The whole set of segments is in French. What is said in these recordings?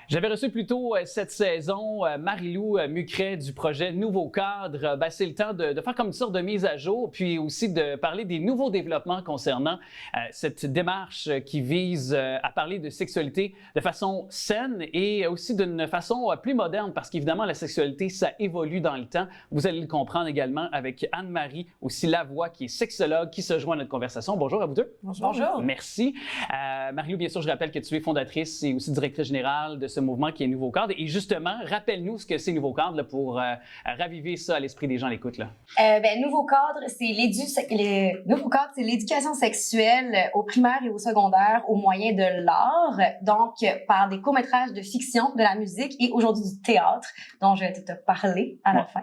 J'avais reçu plus tôt cette saison Marie-Lou Mucret du projet Nouveau Cadre. C'est le temps de faire comme une sorte de mise à jour, puis aussi de parler des nouveaux développements concernant cette démarche qui vise à parler de sexualité de façon saine et aussi d'une façon plus moderne, parce qu'évidemment, la sexualité, ça évolue dans le temps. Vous allez le comprendre également avec Anne-Marie, aussi Lavoie, qui est sexologue, qui se joint à notre conversation. Bonjour à vous deux. Bonjour. Bonjour. Merci. Marie-Lou, bien sûr, je rappelle que tu es fondatrice et aussi directrice générale de ce mouvement qui est Nouveau Cadre. Et justement, rappelle-nous ce que c'est Nouveau Cadre là, pour raviver ça à l'esprit des gens à l'écoute. Nouveau Cadre, c'est l'éducation sexuelle au primaire et au secondaire au moyen de l'art, donc par des courts-métrages de fiction, de la musique et aujourd'hui du théâtre, dont je vais te parler à la fin.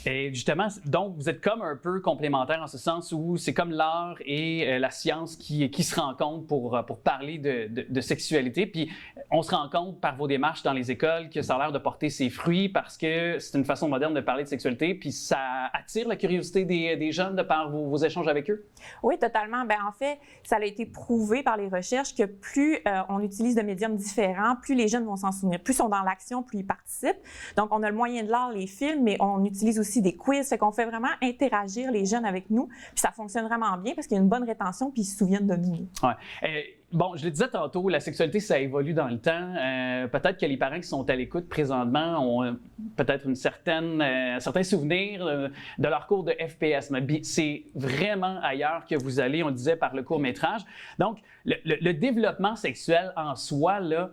Et justement, donc, vous êtes comme un peu complémentaires en ce sens où c'est comme l'art et la science qui se rencontrent pour parler de sexualité. Puis on se rend compte par vos démarches dans les écoles que ça a l'air de porter ses fruits parce que c'est une façon moderne de parler de sexualité, puis ça attire la curiosité des jeunes de par vos échanges avec eux? Oui, totalement. En fait, ça a été prouvé par les recherches que plus on utilise de médiums différents, plus les jeunes vont s'en souvenir. Plus ils sont dans l'action, plus ils participent. Donc, on a le moyen de l'art, les films, mais on utilise aussi des quiz. Fait qu'on fait vraiment interagir les jeunes avec nous. Puis ça fonctionne vraiment bien parce qu'il y a une bonne rétention, puis ils se souviennent de nous. Ouais. Bon, je le disais tantôt, la sexualité, ça évolue dans le temps. Peut-être que les parents qui sont à l'écoute présentement ont peut-être un certain souvenir de leur cours de FPS. Mais c'est vraiment ailleurs que vous allez, on le disait, par le court-métrage. Donc, le développement sexuel en soi, là,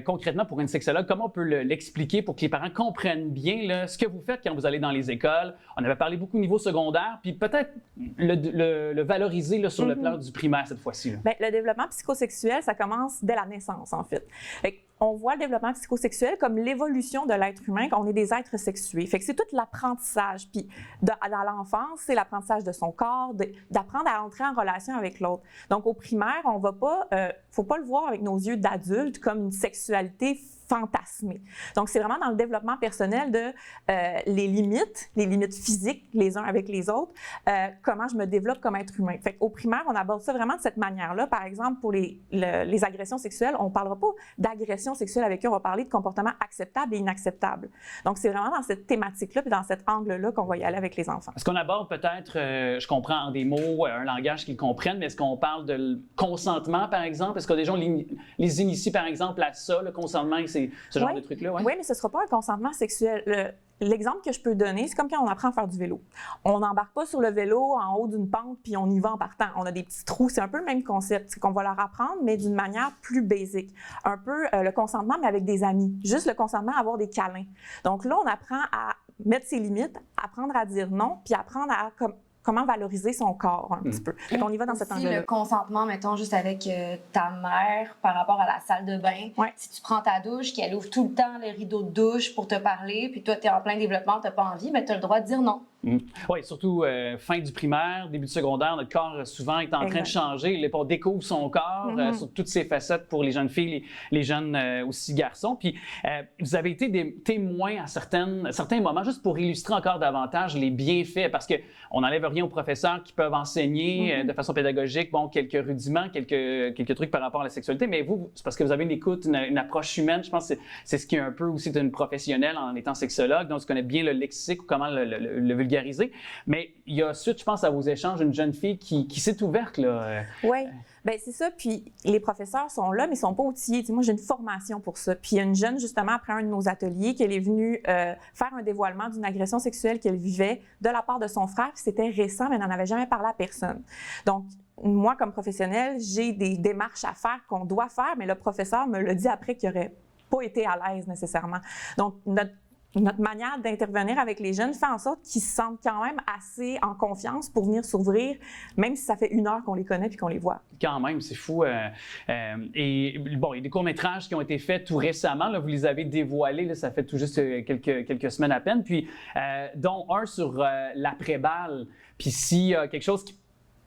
concrètement, pour une sexologue, comment on peut l'expliquer pour que les parents comprennent bien là, ce que vous faites quand vous allez dans les écoles? On avait parlé beaucoup au niveau secondaire, puis peut-être le valoriser là, sur le plan du primaire cette fois-ci. Le développement psychosexuel, ça commence dès la naissance, en fait. On voit le développement psychosexuel comme l'évolution de l'être humain, qu'on est des êtres sexués. Fait que c'est tout l'apprentissage. Puis, dans l'enfance, c'est l'apprentissage de son corps, d'apprendre à entrer en relation avec l'autre. Donc, au primaire, on va pas, faut pas le voir avec nos yeux d'adulte comme une sexualité fantasmée. Donc, c'est vraiment dans le développement personnel de les limites physiques les uns avec les autres, comment je me développe comme être humain. Fait qu'au primaire, on aborde ça vraiment de cette manière-là. Par exemple, pour les agressions sexuelles, on ne parlera pas d'agression sexuelle avec eux, on va parler de comportements acceptables et inacceptables. Donc, c'est vraiment dans cette thématique-là puis dans cet angle-là qu'on va y aller avec les enfants. Est-ce qu'on aborde peut-être, je comprends en des mots, un langage qu'ils comprennent, mais est-ce qu'on parle de consentement, par exemple? Est-ce que des gens les initient, par exemple, à ça, le consentement, c'est ce genre de truc-là? Oui, mais ce ne sera pas un consentement sexuel. L'exemple que je peux donner, c'est comme quand on apprend à faire du vélo. On n'embarque pas sur le vélo en haut d'une pente puis on y va en partant. On a des petits trous. C'est un peu le même concept. C'est qu'on va leur apprendre, mais d'une manière plus basique. Un peu le consentement, mais avec des amis. Juste le consentement à avoir des câlins. Donc là, on apprend à mettre ses limites, apprendre à dire non, puis apprendre à comment valoriser son corps un petit peu. Donc, on y va dans cet angle-là. Le consentement, mettons, juste avec ta mère par rapport à la salle de bain. Ouais. Si tu prends ta douche, qu'elle ouvre tout le temps les rideaux de douche pour te parler, puis toi, tu es en plein développement, tu n'as pas envie, mais tu as le droit de dire non. Oui, surtout fin du primaire, début du secondaire, notre corps souvent est en train de changer. On découvre son corps sur toutes ses facettes pour les jeunes filles, les jeunes aussi garçons. Puis vous avez été des témoins à certains moments, juste pour illustrer encore davantage les bienfaits, parce qu'on n'enlève rien aux professeurs qui peuvent enseigner de façon pédagogique, quelques rudiments, quelques trucs par rapport à la sexualité, mais vous, c'est parce que vous avez une écoute, une approche humaine. Je pense que c'est ce qui est un peu aussi d'une professionnelle en étant sexologue, donc tu connais bien le lexique ou comment le vulgariser. Mais il y a suite, je pense, à vos échanges, une jeune fille qui s'est ouverte. Oui, c'est ça. Puis les professeurs sont là, mais ils ne sont pas outillés. Moi, j'ai une formation pour ça. Puis il y a une jeune, justement, après un de nos ateliers, qui est venue faire un dévoilement d'une agression sexuelle qu'elle vivait de la part de son frère. C'était récent, mais elle n'en avait jamais parlé à personne. Donc, moi, comme professionnelle, j'ai des démarches à faire qu'on doit faire, mais le professeur me l'a dit après qu'il n'aurait pas été à l'aise nécessairement. Donc, notre manière d'intervenir avec les jeunes fait en sorte qu'ils se sentent quand même assez en confiance pour venir s'ouvrir, même si ça fait 1 heure qu'on les connaît puis qu'on les voit. Quand même, c'est fou. Et bon, il y a des courts-métrages qui ont été faits tout récemment. Là, vous les avez dévoilés, là, ça fait tout juste quelques semaines à peine. Puis, dont un sur l'après-balle. Puis s'il y a quelque chose qui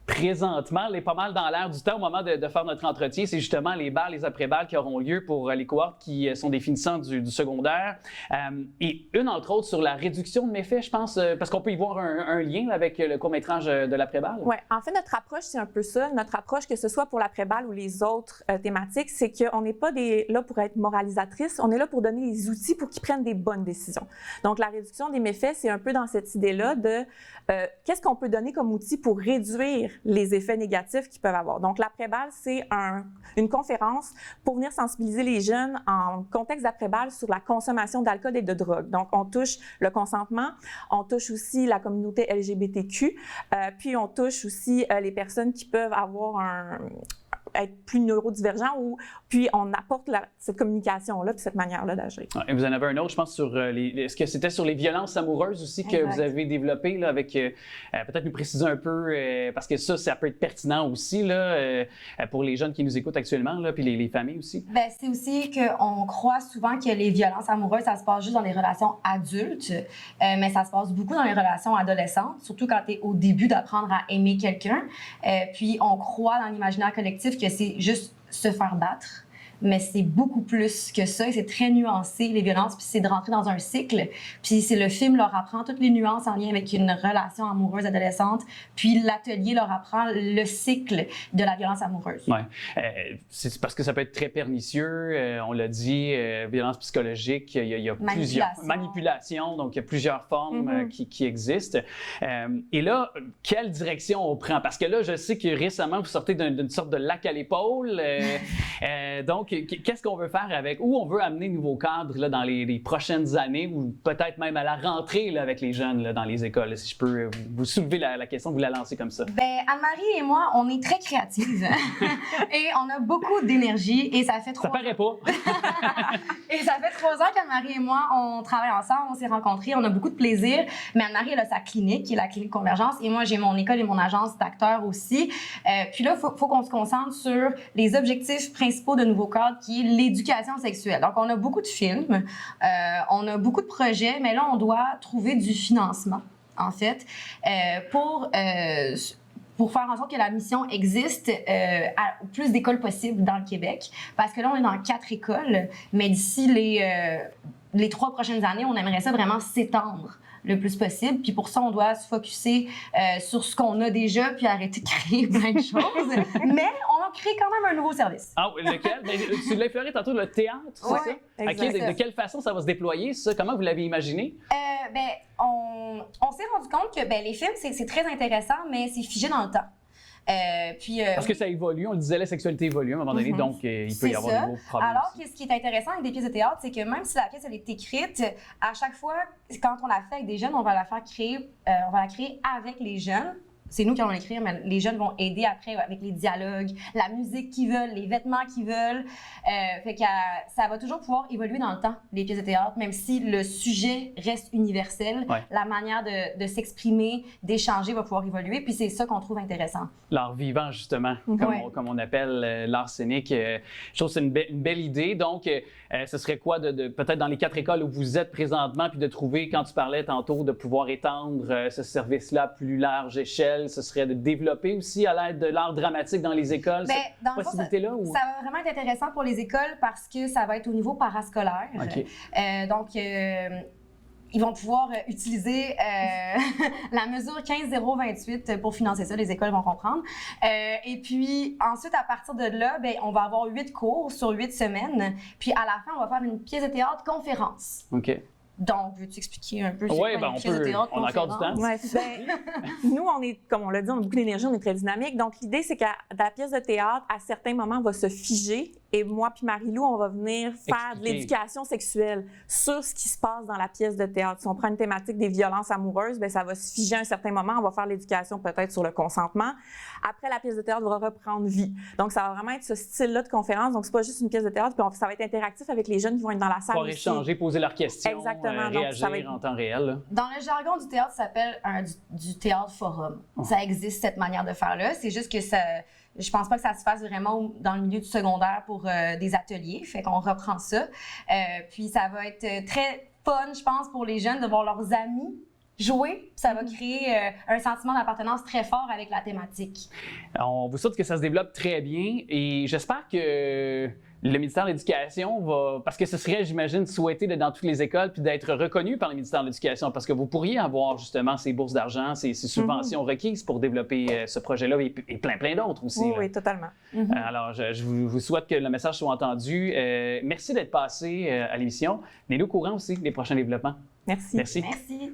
présentement, elle est pas mal dans l'air du temps au moment de faire notre entretien. C'est justement les balles, les après-balles qui auront lieu pour les cohortes qui sont des finissants du secondaire. Et une, entre autres, sur la réduction de méfaits, je pense, parce qu'on peut y voir un lien là, avec le court-métrage de l'après-balle. Oui, en fait, notre approche, c'est un peu ça. Notre approche, que ce soit pour l'après-balle ou les autres thématiques, c'est qu'on n'est pas là pour être moralisatrice, on est là pour donner les outils pour qu'ils prennent des bonnes décisions. Donc, la réduction des méfaits, c'est un peu dans cette idée-là de qu'est-ce qu'on peut donner comme outil pour réduire les effets négatifs qu'ils peuvent avoir. Donc, l'après-balle, c'est une conférence pour venir sensibiliser les jeunes en contexte d'après-balle sur la consommation d'alcool et de drogue. Donc, on touche le consentement, on touche aussi la communauté LGBTQ, puis on touche aussi les personnes qui peuvent avoir être plus neurodivergents, puis on apporte cette communication-là puis cette manière-là d'agir. Et vous en avez un autre, je pense, sur est-ce que c'était sur les violences amoureuses aussi que vous avez développé, là, avec peut-être nous préciser un peu, parce que ça peut être pertinent aussi là, pour les jeunes qui nous écoutent actuellement, là, puis les familles aussi. Bien, c'est aussi qu'on croit souvent que les violences amoureuses, ça se passe juste dans les relations adultes, mais ça se passe beaucoup dans les relations adolescentes, surtout quand tu es au début d'apprendre à aimer quelqu'un. Puis on croit dans l'imaginaire collectif que c'est juste se faire battre. Mais c'est beaucoup plus que ça et c'est très nuancé, les violences, puis c'est de rentrer dans un cycle. Puis le film leur apprend toutes les nuances en lien avec une relation amoureuse adolescente, puis l'atelier leur apprend le cycle de la violence amoureuse. Oui, c'est parce que ça peut être très pernicieux, on l'a dit, violence psychologique, il y a plusieurs manipulations, donc il y a plusieurs formes qui existent. Et là, quelle direction on prend? Parce que là, je sais que récemment, vous sortez d'une sorte de lac à l'épaule, donc qu'est-ce qu'on veut faire avec, où on veut amener nouveaux cadres là, dans les prochaines années ou peut-être même à la rentrée là, avec les jeunes là, dans les écoles, si je peux vous soulever la question, vous la lancer comme ça. Bien, Anne-Marie et moi, on est très créatives et on a beaucoup d'énergie et ça fait 3 ans. Ça paraît pas. Et ça fait 3 ans qu'Anne-Marie et moi, on travaille ensemble, on s'est rencontrés, on a beaucoup de plaisir. Mais Anne-Marie, elle a sa clinique, qui est la clinique Convergence, et moi, j'ai mon école et mon agence d'acteurs aussi. Puis là, il faut qu'on se concentre sur les objectifs principaux de Nouveau Cadre, qui est l'éducation sexuelle. Donc, on a beaucoup de films, on a beaucoup de projets, mais là, on doit trouver du financement, en fait, pour faire en sorte que la mission existe à plus d'écoles possibles dans le Québec. Parce que là, on est dans 4 écoles, mais d'ici les 3 prochaines années, on aimerait ça vraiment s'étendre le plus possible. Puis pour ça, on doit se focusser sur ce qu'on a déjà, puis arrêter de créer plein de choses. Mais on crée quand même un nouveau service. Ah, lequel? Tu l'as effleuré tantôt, le théâtre, c'est ça? Okay, de quelle façon ça va se déployer, ça? Comment vous l'avez imaginé? On s'est rendu compte que les films, c'est très intéressant, mais c'est figé dans le temps. Parce que ça évolue, on le disait, la sexualité évolue à un moment donné, donc il peut y avoir de nouveaux problèmes. Alors, ce qui est intéressant avec des pièces de théâtre, c'est que même si la pièce elle est écrite, à chaque fois, quand on la fait avec des jeunes, on va la créer avec les jeunes. C'est nous qui allons l'écrire, mais les jeunes vont aider après avec les dialogues, la musique qu'ils veulent, les vêtements qu'ils veulent. Fait que ça va toujours pouvoir évoluer dans le temps, les pièces de théâtre, même si le sujet reste universel. Ouais. La manière de s'exprimer, d'échanger va pouvoir évoluer, puis c'est ça qu'on trouve intéressant. L'art vivant, justement, comme on appelle l'art scénique. Je trouve que c'est une belle idée. Donc, ce serait quoi peut-être dans les 4 écoles où vous êtes présentement, puis de trouver, quand tu parlais tantôt, de pouvoir étendre ce service-là à plus large échelle? Ce serait de développer aussi à l'aide de l'art dramatique dans les écoles, cette possibilité-là? Ça va vraiment être intéressant pour les écoles parce que ça va être au niveau parascolaire. Okay. Donc, ils vont pouvoir utiliser la mesure 15-028 pour financer ça. Les écoles vont comprendre. Et puis, ensuite, à partir de là, on va avoir 8 cours sur 8 semaines. Puis, à la fin, on va faire une pièce de théâtre conférence. OK. Donc, veux-tu expliquer un peu? Oui, on a encore du temps. Ouais, nous, comme on l'a dit, on a beaucoup d'énergie, on est très dynamique. Donc, l'idée, c'est que la pièce de théâtre, à certains moments, va se figer. Et moi puis Marie-Lou, on va venir faire de l'éducation sexuelle sur ce qui se passe dans la pièce de théâtre. Si on prend une thématique des violences amoureuses, ça va se figer à un certain moment. On va faire l'éducation peut-être sur le consentement. Après, la pièce de théâtre va reprendre vie. Donc, ça va vraiment être ce style-là de conférence. Donc, c'est pas juste une pièce de théâtre, puis ça va être interactif avec les jeunes qui vont être dans la salle. Pour échanger, poser leurs questions. Exactement. Réagir en temps réel. Là. Dans le jargon du théâtre, ça s'appelle du théâtre forum. Oh. Ça existe, cette manière de faire-là. C'est juste que je pense pas que ça se fasse vraiment dans le milieu du secondaire pour des ateliers. Fait qu'on reprend ça. Puis ça va être très fun, je pense, pour les jeunes de voir leurs amis jouer, ça va créer un sentiment d'appartenance très fort avec la thématique. On vous souhaite que ça se développe très bien et j'espère que le ministère de l'Éducation va, parce que ce serait, j'imagine, souhaité d'être dans toutes les écoles puis d'être reconnu par le ministère de l'Éducation, parce que vous pourriez avoir justement ces bourses d'argent, ces subventions requises pour développer ce projet-là et plein d'autres aussi. Oui, oui, totalement. Alors, je vous souhaite que le message soit entendu. Merci d'être passé à l'émission. Tenez-nous au courant aussi des prochains développements. Merci. Merci. Merci.